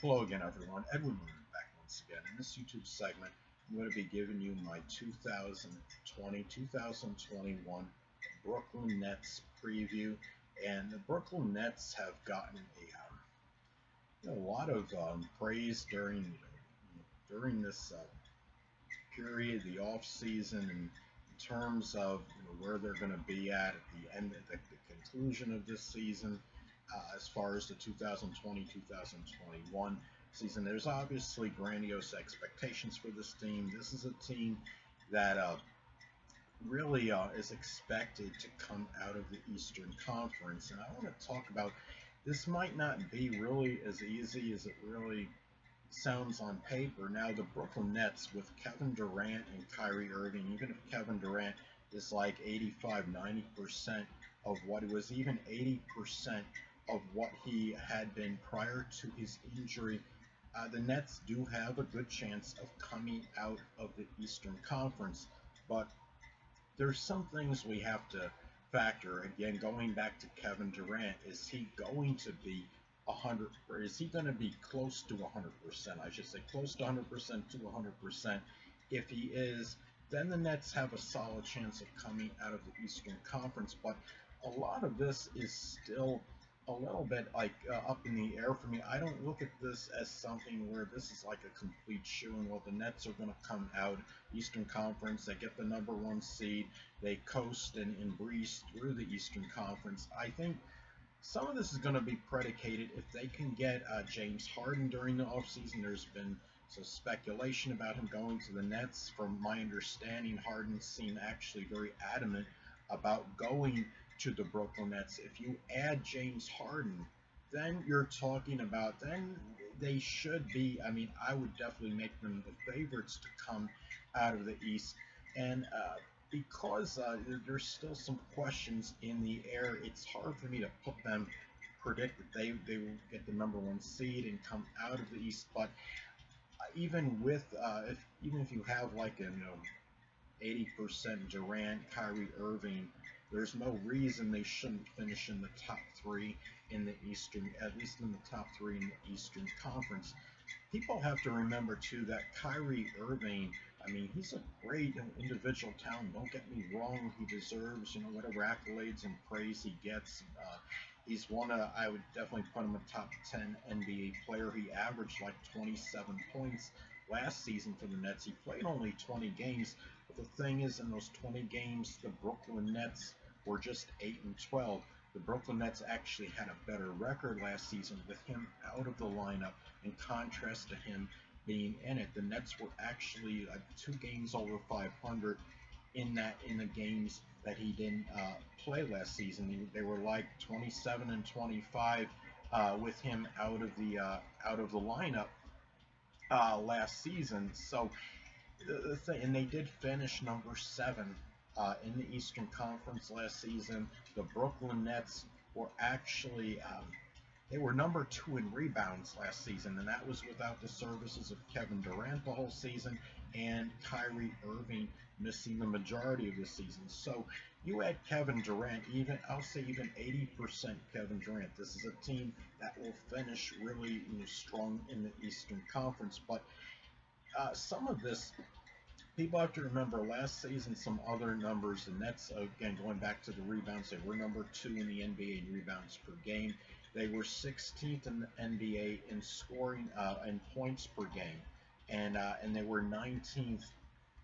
Hello again, everyone. Edwin Learnard back once again. In this YouTube segment, I'm going to be giving you my 2020-2021 Brooklyn Nets preview. And the Brooklyn Nets have gotten a lot of praise during this period, the off season, and in terms of where they're going to be at the end, the conclusion of this season, as far as the 2020-2021 season. There's obviously grandiose expectations for this team. This is a team that really is expected to come out of the Eastern Conference, and I want to talk about this. Might not be really as easy as it really sounds on paper. Now, the Brooklyn Nets with Kevin Durant and Kyrie Irving, even if Kevin Durant is like 85-90% of what it was, even 80% of what he had been prior to his injury, the Nets do have a good chance of coming out of the Eastern Conference. But there's some things we have to factor. Again, going back to Kevin Durant, is he going to be 100, or is he going to be close to 100%? I should say close to 100% to 100%. If he is, then the Nets have a solid chance of coming out of the Eastern Conference. But a lot of this is still a little bit like up in the air for me. I don't look at this as something where this is like a complete shoe-in. Well, the Nets are going to come out Eastern Conference. They get the number one seed. They coast and breeze through the Eastern Conference. I think some of this is going to be predicated if they can get James Harden during the offseason. There's been some speculation about him going to the Nets. From my understanding, Harden seemed actually very adamant about going to the Brooklyn Nets. If you add James Harden, then you're talking about, then they should be, I mean, I would definitely make them the favorites to come out of the East. And because there's still some questions in the air, it's hard for me to put them, predict that they will get the number one seed and come out of the East. But even with, even if you have like a 80% Durant, Kyrie Irving, there's no reason they shouldn't finish in the top three in the Eastern, at least in the top three in the Eastern Conference. People have to remember too that Kyrie Irving, I mean, he's a great individual talent. Don't get me wrong; he deserves, whatever accolades and praise he gets. He's one of, I would definitely put him a top 10 NBA player. He averaged like 27 points last season for the Nets. He played only 20 games, but the thing is, in those 20 games, the Brooklyn Nets were just 8-12. The Brooklyn Nets actually had a better record last season with him out of the lineup, in contrast to him being in it. The Nets were actually 2 games over 500 in the games that he didn't play last season. They were like 27-25 with him out of the lineup last season. So the thing, and they did finish number 7 in the Eastern Conference last season. The Brooklyn Nets were actually they were number 2 in rebounds last season, and that was without the services of Kevin Durant the whole season and Kyrie Irving missing the majority of the season. So you add Kevin Durant, I'll say even 80% Kevin Durant. This is a team that will finish really strong in the Eastern Conference. But some of this, people have to remember last season, some other numbers. The Nets, again, going back to the rebounds, they were number 2 in the NBA in rebounds per game. They were 16th in the NBA in scoring and points per game, and they were 19th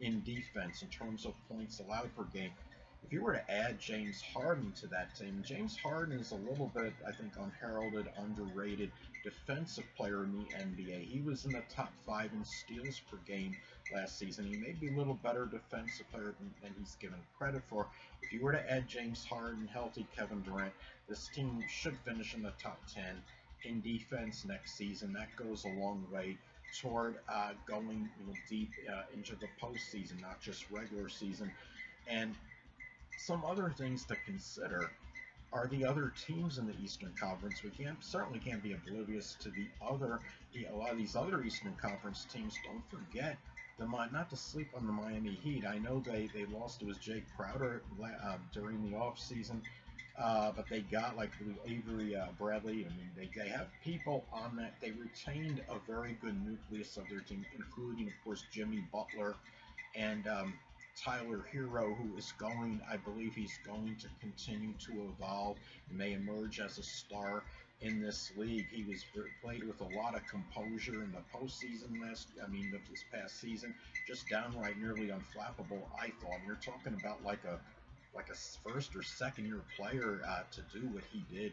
in defense in terms of points allowed per game. If you were to add James Harden to that team, James Harden is a little bit, I think, unheralded, underrated defensive player in the NBA. He was in the top 5 in steals per game last season. He may be a little better defensive player than he's given credit for. If you were to add James Harden, healthy Kevin Durant, this team should finish in the top 10 in defense next season. That goes a long way toward going deep into the postseason, not just regular season. And some other things to consider are the other teams in the Eastern Conference. We certainly can't be oblivious to a lot of these other Eastern Conference teams. Don't forget not to sleep on the Miami Heat. I know they lost. It was Jake Crowder during the offseason. But they got like Avery Bradley. I mean, they have people on that. They retained a very good nucleus of their team, including, of course, Jimmy Butler and Tyler Hero, who is going, I believe he's going to continue to evolve and may emerge as a star in this league. He was played with a lot of composure in the postseason this past season, just downright nearly unflappable. I thought. And you're talking about like a first or second year player to do what he did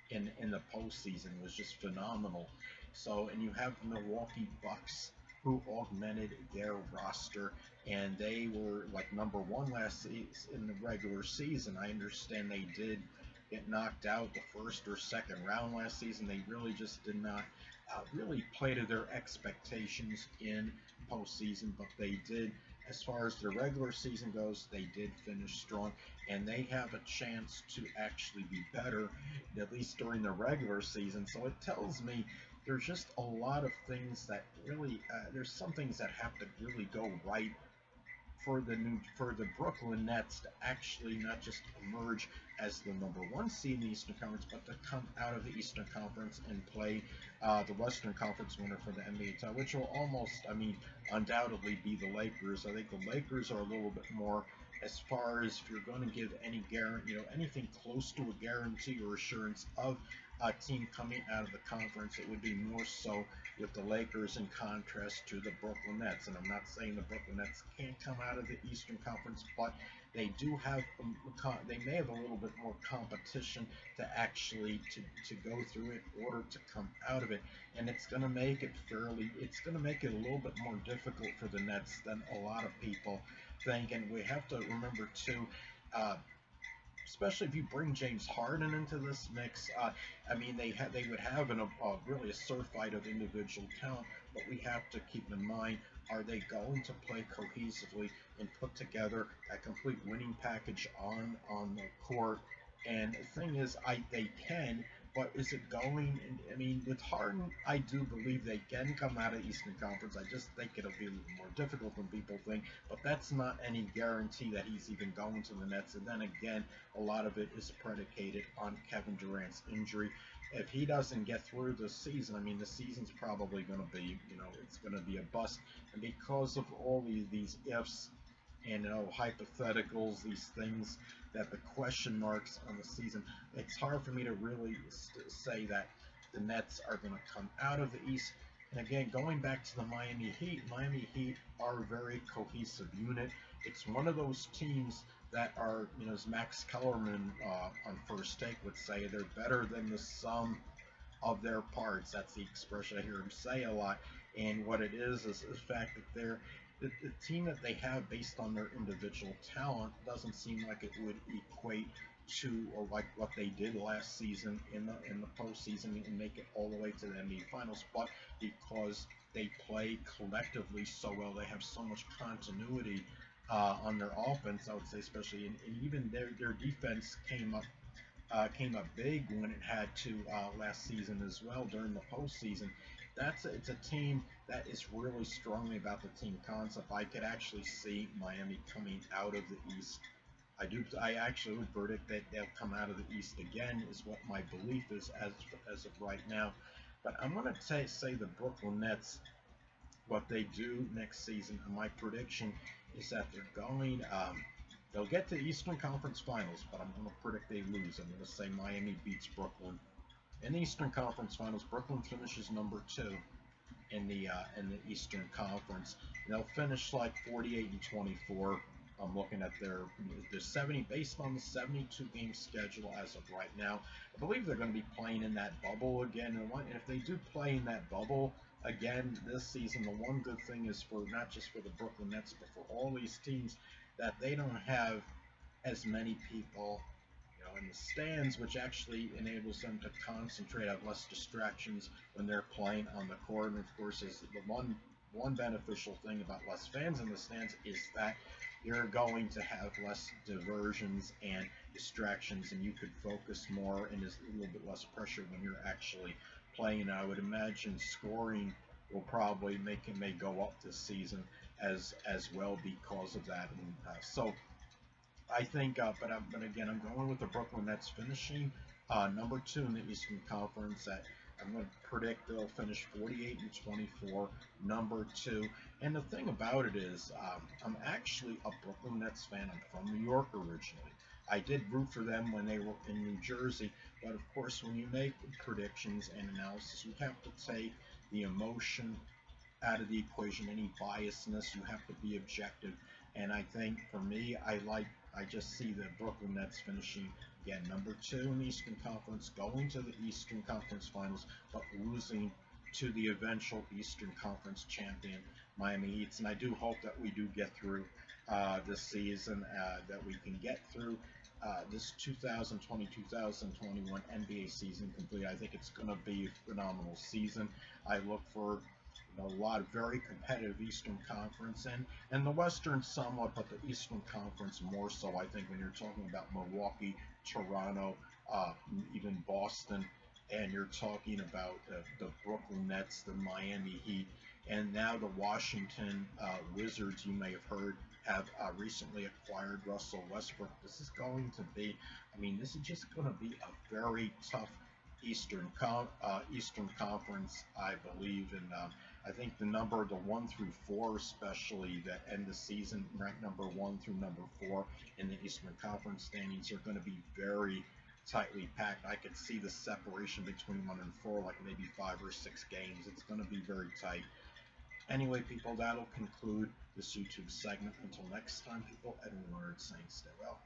in the postseason was just phenomenal. So, and you have the Milwaukee Bucks who augmented their roster, and they were like number one last season in the regular season. I understand they did get knocked out the first or second round last season. They really just did not really play to their expectations in postseason, but they did. As far as the regular season goes, they did finish strong, and they have a chance to actually be better, at least during the regular season. So it tells me there's just a lot of things that really, there's some things that have to really go right for the Brooklyn Nets to actually not just emerge as the number one seed in the Eastern Conference, but to come out of the Eastern Conference and play the Western Conference winner for the NBA title, which will almost, I mean, undoubtedly be the Lakers. I think the Lakers are a little bit more, as far as if you're going to give any guarantee, anything close to a guarantee or assurance of a team coming out of the conference, it would be more so with the Lakers in contrast to the Brooklyn Nets. And I'm not saying the Brooklyn Nets can't come out of the Eastern Conference, but they do have, they may have a little bit more competition to actually to go through it in order to come out of it. And it's going to make it a little bit more difficult for the Nets than a lot of people think. And we have to remember too, especially if you bring James Harden into this mix. I mean, they would have really a surfeit of individual talent, but we have to keep in mind, are they going to play cohesively and put together a complete winning package on the court? And the thing is, they can, but is it going? I mean, with Harden, I do believe they can come out of Eastern Conference. I just think it'll be a little more difficult than people think, but that's not any guarantee that he's even going to the Nets. And then again, a lot of it is predicated on Kevin Durant's injury. If he doesn't get through the season, I mean, the season's probably going to be, it's going to be a bust. And because of all these ifs and hypotheticals, these things that the question marks on the season, it's hard for me to really say that the Nets are going to come out of the East. And again, going back to the Miami Heat are a very cohesive unit. It's one of those teams that are, as Max Kellerman on First Take would say, they're better than the sum of their parts. That's the expression I hear him say a lot. And what it is the fact that the team that they have based on their individual talent doesn't seem like it would equate to or like what they did last season in the postseason and make it all the way to the NBA Finals, but because they play collectively so well, they have so much continuity on their offense, I would say, especially, and even their defense came up big when it had to last season as well during the postseason. It's a team that is really strongly about the team concept. I could actually see Miami coming out of the East. I actually would predict that they'll come out of the East again, is what my belief is as of right now. But I'm going to say the Brooklyn Nets, what they do next season, and my prediction is that they'll get to the Eastern Conference Finals, but I'm going to predict they lose. I'm going to say Miami beats Brooklyn. In the Eastern Conference Finals, Brooklyn finishes number 2 in the Eastern Conference. And they'll finish like 48-24. I'm looking at their 70 based on the 72 game schedule as of right now. I believe they're going to be playing in that bubble again. And if they do play in that bubble again this season, the one good thing is for not just for the Brooklyn Nets, but for all these teams, that they don't have as many people in the stands, which actually enables them to concentrate, have less distractions when they're playing on the court. And of course, is the one beneficial thing about less fans in the stands is that you're going to have less diversions and distractions, and you could focus more, and there's a little bit less pressure when you're actually playing. I would imagine scoring will probably may go up this season as well because of that. And so I think, but again, I'm going with the Brooklyn Nets finishing number two in the Eastern Conference. I'm going to predict they'll finish 48 and 24, number two. And the thing about it is, I'm actually a Brooklyn Nets fan. I'm from New York originally. I did root for them when they were in New Jersey, but of course, when you make predictions and analysis, you have to take the emotion out of the equation, any biasness. You have to be objective. And I think for me, I just see the Brooklyn Nets finishing again number two in the Eastern Conference, going to the Eastern Conference Finals, but losing to the eventual Eastern Conference champion Miami Heat. And I do hope that we do get through this season, that we can get through this 2020-2021 NBA season complete. I think it's going to be a phenomenal season. I look for a lot of very competitive Eastern Conference and the Western somewhat, but the Eastern Conference more so. I think when you're talking about Milwaukee, Toronto, even Boston, and you're talking about the Brooklyn Nets, the Miami Heat, and now the Washington Wizards, you may have heard, have recently acquired Russell Westbrook. This is going to be, this is just going to be a very tough Eastern Conference, I believe, and I think the 1 through 4, especially that end the season ranked number 1 through number 4 in the Eastern Conference standings, are going to be very tightly packed. I could see the separation between 1 and 4, like maybe 5 or 6 games. It's going to be very tight. Anyway, people, that'll conclude this YouTube segment. Until next time, people, Edwin Learnard saying stay well.